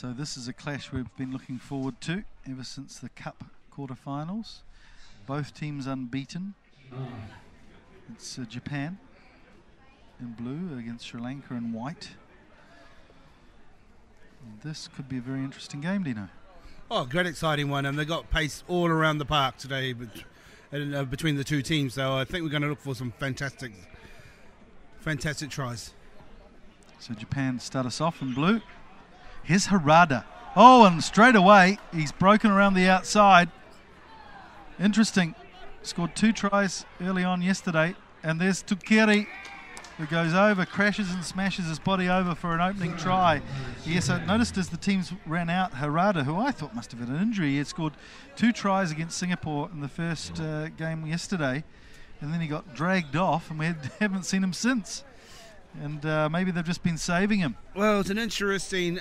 So this is a clash we've been looking forward to ever since the Cup quarterfinals. Both teams unbeaten. It's Japan in blue against Sri Lanka in white. And this could be a very interesting game, Dino. Oh, great exciting one, and they got pace all around the park today between the two teams. So I think we're going to look for some fantastic tries. So Japan start us off in blue. Here's Harada. Oh, and straight away, he's broken around the outside. Interesting. Scored 2 tries early on yesterday. And there's Tukiri, who goes over, crashes and smashes his body over for an opening try. Yes, I noticed as the teams ran out, Harada, who I thought must have had an injury, he had scored 2 tries against Singapore in the first game yesterday. And then he got dragged off, and we haven't seen him since. And maybe they've just been saving him. Well, it's an interesting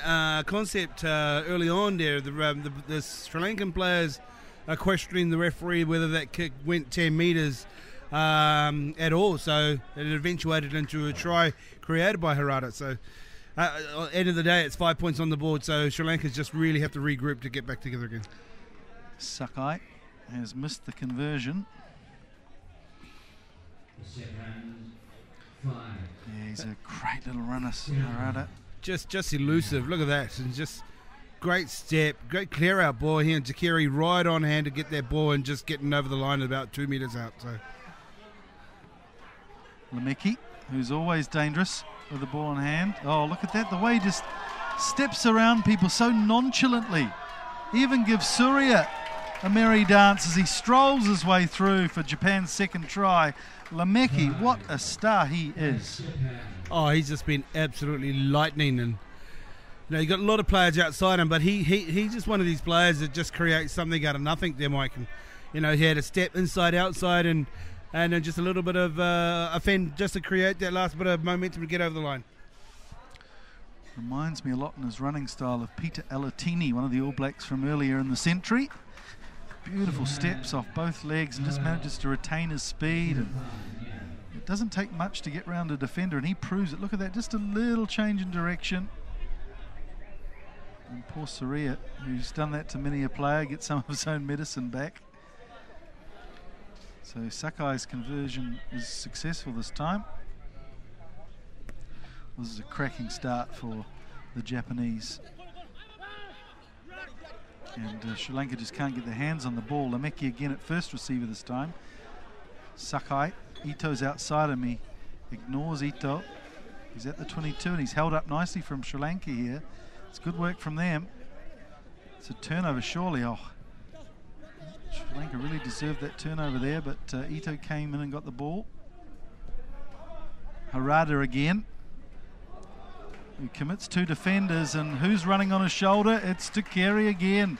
concept early on there. The Sri Lankan players are questioning the referee whether that kick went 10 metres at all. So it eventuated into a try created by Harada. So at the end of the day, it's 5 points on the board. So Sri Lanka just really have to regroup to get back together again. Sakai has missed the conversion. Yeah, he's a great little runner, Harada. Just elusive. Look at that. And just great step, great clear out ball here. And Takiri right on hand to get that ball and just getting over the line about 2 metres out. So Lameki, who's always dangerous with the ball in hand. Oh, look at that. The way he just steps around people so nonchalantly. He even gives Surya a merry dance as he strolls his way through for Japan's second try. Lameki, what a star he is. Oh, he's just been absolutely lightning, and you've got a lot of players outside him, but he's just one of these players that just creates something out of nothing there, Mike. And, he had a step inside, outside, and then just a little bit of a fend just to create that last bit of momentum to get over the line. Reminds me a lot in his running style of Peter Alatini, one of the All Blacks from earlier in the century. Beautiful steps off both legs and just manages to retain his speed. And it doesn't take much to get round a defender, and he proves it. Look at that, just a little change in direction. And poor Surya, who's done that to many a player, gets some of his own medicine back. So Sakai's conversion is successful this time. This is a cracking start for the Japanese. And Sri Lanka just can't get their hands on the ball. Lameki again at first receiver this time. Sakai, Ito's outside him. He ignores Ito. He's at the 22 and he's held up nicely from Sri Lanka here. It's good work from them. It's a turnover surely. Oh, Sri Lanka really deserved that turnover there, but Ito came in and got the ball. Harada again, who commits 2 defenders, and who's running on his shoulder? It's Takiri again,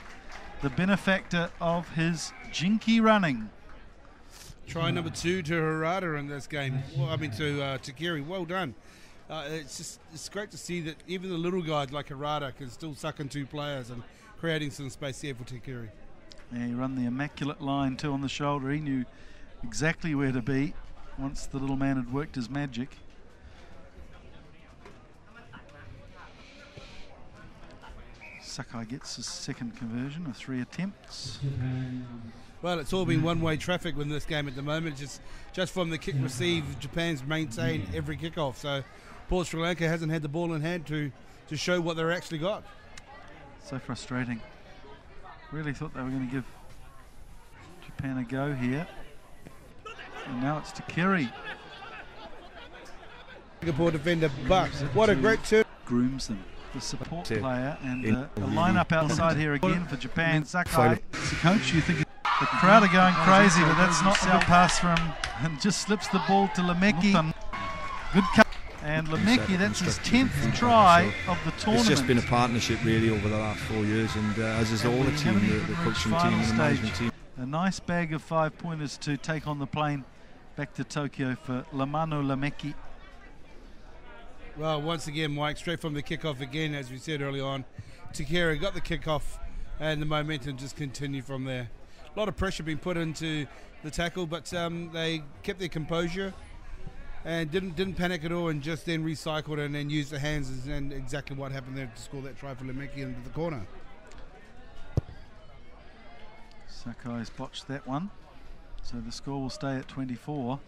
the benefactor of his jinky running. Try number 2 to Harada in this game. Well, to Takiri. Well done. It's great to see that even the little guys like Harada can still suck in 2 players and creating some space here for Takiri. Yeah, he ran the immaculate line too on the shoulder. He knew exactly where to be once the little man had worked his magic. Sakai gets his second conversion of 3 attempts. Well, it's all been one-way traffic in this game at the moment. Just from the kick received, Japan's maintained every kickoff. So poor Sri Lanka hasn't had the ball in hand to show what they're actually got. So frustrating. Really thought they were going to give Japan a go here. And now it's Takiri. Singapore defender, but what a great turn. Grooms them. The support player, and a lineup outside here again for Japan. Sakai, the coach, you think the crowd are going crazy, but that's not a good pass from, and just slips the ball to Lameki. Good cut, and Lameki, that's his 10th try of the tournament. It's just been a partnership really over the last 4 years, and as is all the team, the coaching team and the management team. A nice bag of 5-pointers to take on the plane back to Tokyo for Lamano Lameki. Well, once again, Mike, straight from the kickoff again, as we said early on. Takiri got the kickoff, and the momentum just continued from there. A lot of pressure being put into the tackle, but they kept their composure. and didn't panic at all, and just then recycled and then used the hands, and exactly what happened there to score that try for Lemeki into the corner. Sakai's botched that one, so the score will stay at 24.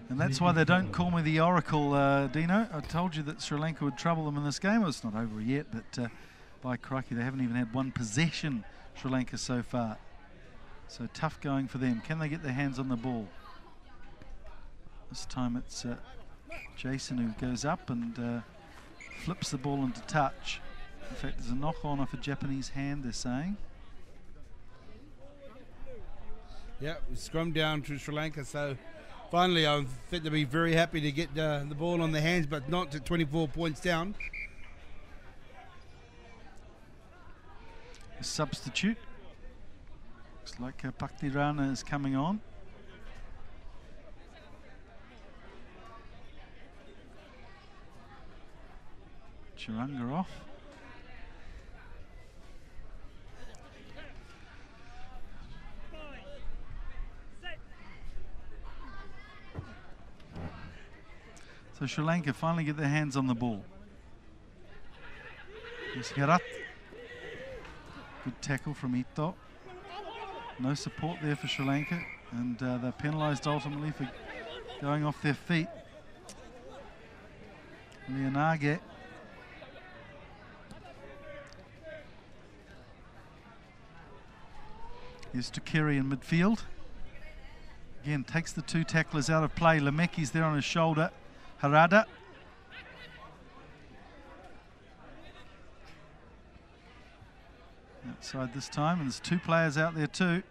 And that's why they don't call me the Oracle, Dino. I told you that Sri Lanka would trouble them in this game. Well, it's not over yet, but by crikey, they haven't even had one possession, Sri Lanka, so far. So tough going for them. Can they get their hands on the ball? This time it's Jason who goes up and flips the ball into touch. In fact, there's a knock-on off a Japanese hand, they're saying. Yeah, scrum down to Sri Lanka, so finally I'm fit to be very happy to get the ball on the hands, but not to 24 points down. A substitute. Looks like Paktirana is coming on. Chiranga off. So Sri Lanka finally get their hands on the ball. Here's Herat. Good tackle from Ito. No support there for Sri Lanka, and they're penalised ultimately for going off their feet. Leonage. Here's Tukiri in midfield. Again, takes the two tacklers out of play. Lemeki's there on his shoulder. Harada. Outside this time, and there's two players out there too.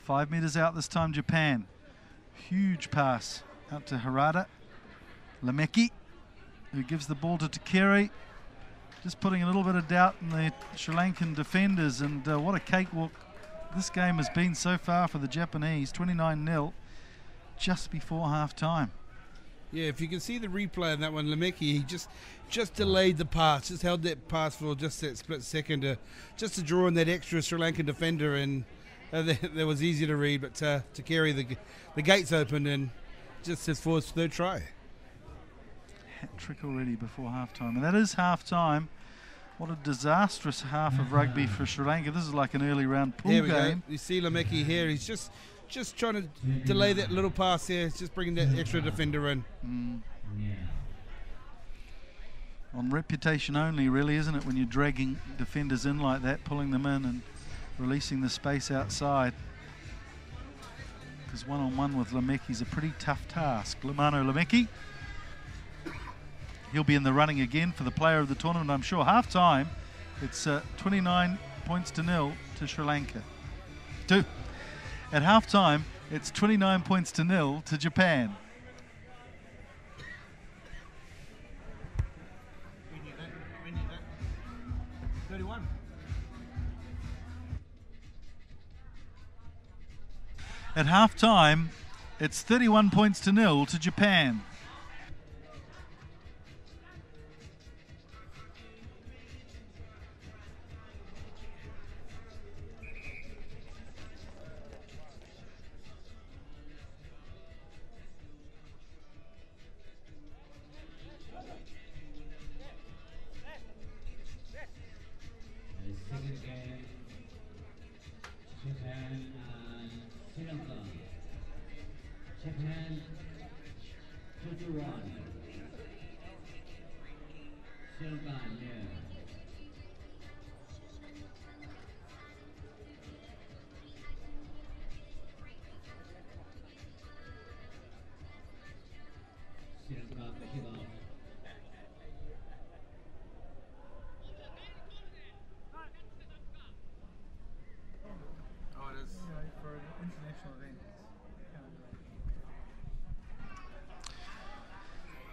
5 metres out this time, Japan. Huge pass out to Harada. Lemeki, who gives the ball to Tukiri. Just putting a little bit of doubt in the Sri Lankan defenders, and what a cakewalk this game has been so far for the Japanese. 29-0 just before half-time. Yeah, if you can see the replay of that one, Lemeki, he just delayed the pass, just held that pass for just that split second just to draw in that extra Sri Lankan defender, and that was easy to read, but to carry the gates open, and just his third try. Hat trick already before half-time, and that is half-time. What a disastrous half of rugby for Sri Lanka. This is like an early round pool game. Go. You see Lemeki here, he's just trying to delay that little pass there, just bringing that extra defender in. On reputation only, really, isn't it, when you're dragging defenders in like that, pulling them in and releasing the space outside. Because one-on-one with Lemeki is a pretty tough task. Lemano Lemeki. He'll be in the running again for the player of the tournament, I'm sure. Half-time, it's 29 points to 0 to Sri Lanka. At half-time, it's 29 points to 0 to Japan. At half-time, it's 31 points to 0 to Japan.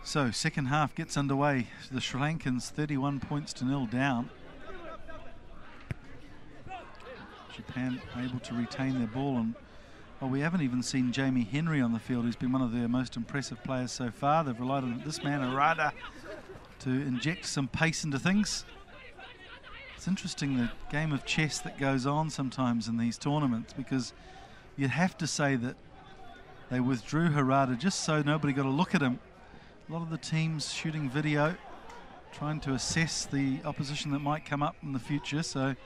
So second half gets underway. The Sri Lankans 31 points to 0 down. Japan able to retain their ball, and we haven't even seen Jamie Henry on the field, who's been one of their most impressive players so far. They've relied on this man, Arada, to inject some pace into things. It's interesting, the game of chess that goes on sometimes in these tournaments, because you'd have to say that They withdrew Harada just so nobody got a look at him. A lot of the teams shooting video, trying to assess the opposition that might come up in the future. So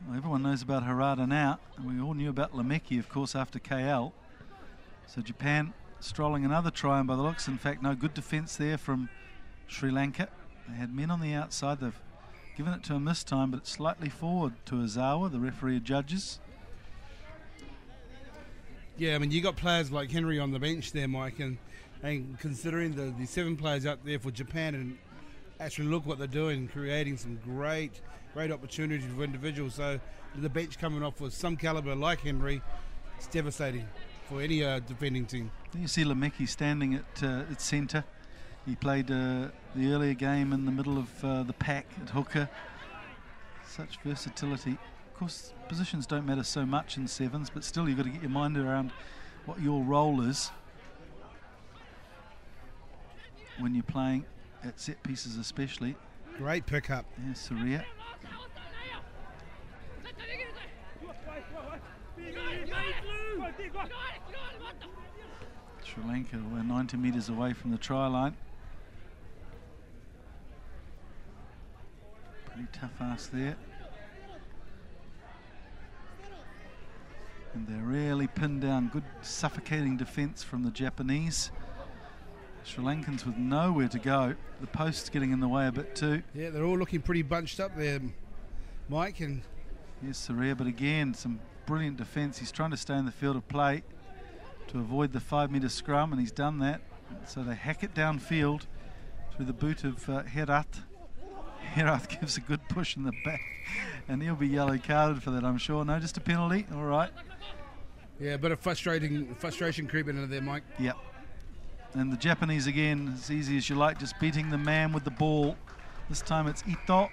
well, everyone knows about Harada now. And we all knew about Lameki, of course, after KL. So Japan strolling another try, and by the looks, in fact, no good defence there from Sri Lanka. They had men on the outside. They've given it to him this time, but it's slightly forward to Ozawa, the referee judges. Yeah, I mean, you got players like Henry on the bench there, Mike, and considering the 7 players out there for Japan, and actually look what they're doing, creating some great opportunities for individuals. So the bench coming off with some calibre like Henry, it's devastating for any defending team. You see Lameki standing at centre. He played the earlier game in the middle of the pack at hooker. Such versatility. Of course, positions don't matter so much in sevens, but still you've got to get your mind around what your role is when you're playing at set pieces especially. Great pickup. Yeah, Surya. Sri Lanka were 90 metres away from the try line. Pretty tough ask there. And they're really pinned down. Good suffocating defence from the Japanese. Sri Lankans with nowhere to go. The post's getting in the way a bit too. Yeah, they're all looking pretty bunched up there, Mike. And yes, Surya, but again, some brilliant defence. He's trying to stay in the field of play to avoid the 5-metre scrum, and he's done that. So they hack it downfield through the boot of Herat. Herat gives a good push in the back, and he'll be yellow carded for that, I'm sure. No, just a penalty. All right. Yeah, a bit of frustration creeping into there, Mike. Yep. And the Japanese again, as easy as you like, just beating the man with the ball. This time it's Ito.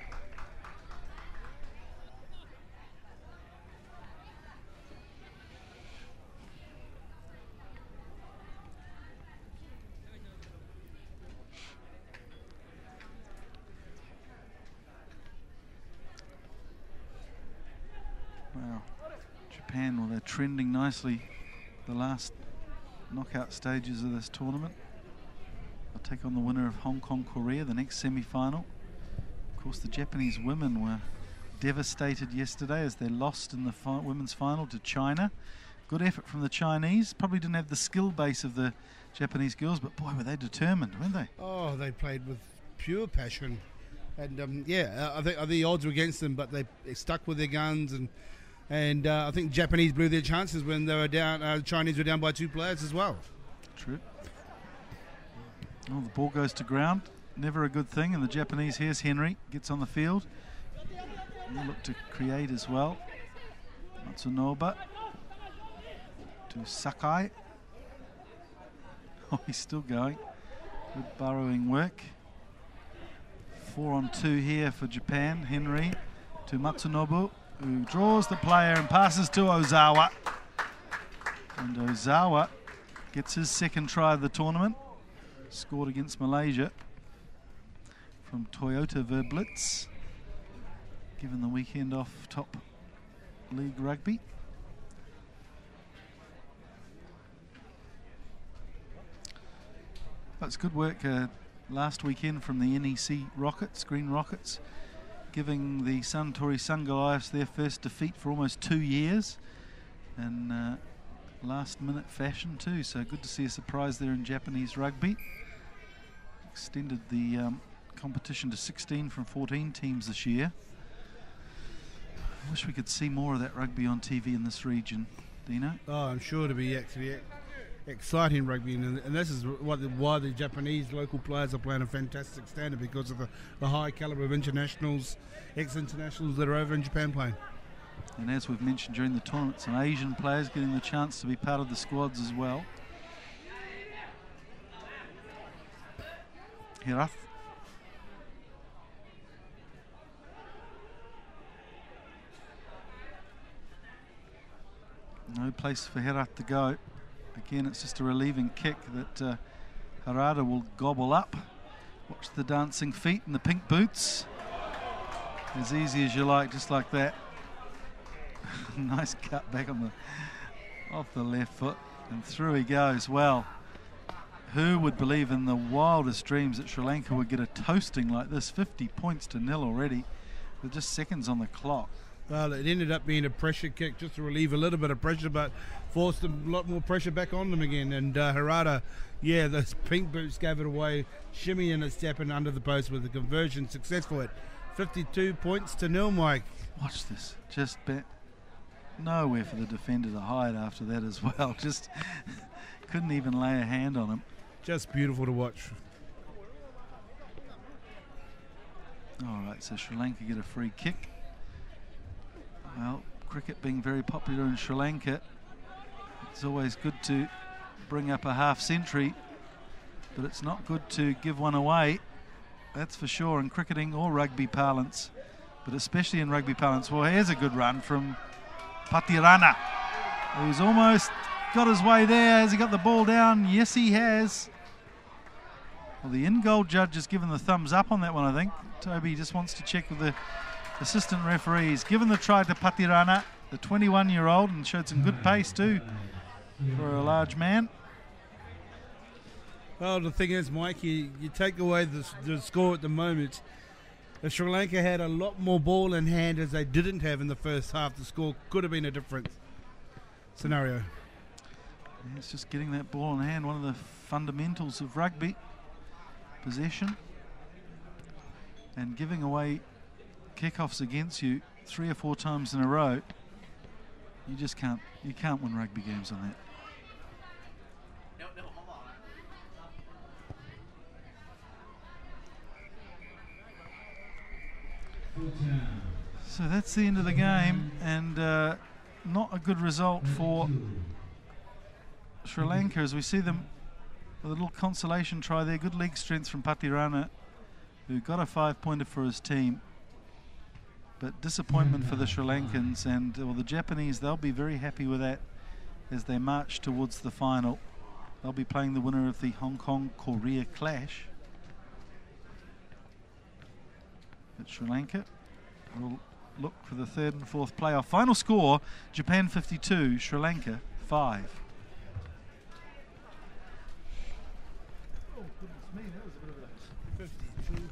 Wow. Japan, well, they're trending nicely the last knockout stages of this tournament. They'll take on the winner of Hong Kong, Korea, the next semi-final. Of course, the Japanese women were devastated yesterday as they lost in the women's final to China. Good effort from the Chinese. Probably didn't have the skill base of the Japanese girls, but boy, were they determined, weren't they? Oh, they played with pure passion. And yeah, I think the odds were against them, but they stuck with their guns, and I think Japanese blew their chances when they were down. Chinese were down by 2 players as well. True. Oh, the ball goes to ground. Never a good thing. And the Japanese, here's Henry, gets on the field. They look to create as well. Matsunoba to Sakai. Oh, he's still going. Good burrowing work. 4-on-2 here for Japan. Henry to Matsunobu, who draws the player and passes to Ozawa. And Ozawa gets his second try of the tournament. Scored against Malaysia from Toyota Verblitz. Given the weekend off top league rugby. That's good work last weekend from the NEC Rockets, Green Rockets, giving the Suntory Sun Goliaths their first defeat for almost 2 years, and last minute fashion too, so good to see a surprise there in Japanese rugby. Extended the competition to 16 from 14 teams this year. I wish we could see more of that rugby on TV in this region, Dino. Oh, I'm sure to be actually exciting rugby, and this is why the Japanese local players are playing a fantastic standard, because of the high calibre of internationals, ex-internationals that are over in Japan playing. And as we've mentioned during the tournament, some Asian players getting the chance to be part of the squads as well. Hirath. No place for Hirath to go. Again, it's just a relieving kick that Harada will gobble up. Watch the dancing feet and the pink boots. As easy as you like, just like that. Nice cut back on off the left foot. And through he goes. Well, who would believe in the wildest dreams that Sri Lanka would get a toasting like this? 50 points to nil already with just seconds on the clock. Well, it ended up being a pressure kick just to relieve a little bit of pressure, but forced a lot more pressure back on them again. And Harada, yeah, those pink boots gave it away, shimmying and stepping under the post with the conversion successful at 52 points to nil, Mike. Watch this. Just nowhere for the defender to hide after that as well. Just couldn't even lay a hand on him. Just beautiful to watch. All right, so Sri Lanka get a free kick. Well, cricket being very popular in Sri Lanka, it's always good to bring up a half century, but it's not good to give one away, that's for sure, in cricketing or rugby parlance, but especially in rugby parlance. Well, here's a good run from Patirana, who's almost got his way there. Has he got the ball down? Yes, he has. Well, the in-goal judge has given the thumbs up on that one, I think. Toby just wants to check with the assistant referees. Given the try to Patirana, the 21-year-old, and showed some good pace too for a large man. Well, the thing is, Mike, you take away the score at the moment. If Sri Lanka had a lot more ball in hand as they didn't have in the first half, the score could have been a different scenario. Yeah, it's just getting that ball in hand, one of the fundamentals of rugby. Possession and giving away kickoffs against you 3 or 4 times in a row. You just can't win rugby games on that. So that's the end of the game, and not a good result for Sri Lanka as we see them with a little consolation try there. Good leg strength from Patirana, who got a 5-pointer for his team. But disappointment for the Sri Lankans, and well, the Japanese, they'll be very happy with that as they march towards the final. They'll be playing the winner of the Hong Kong-Korea clash. But Sri Lanka will look for the 3rd and 4th playoff. Final score, Japan 52, Sri Lanka 5. Oh, goodness me, that was a bit of a 52.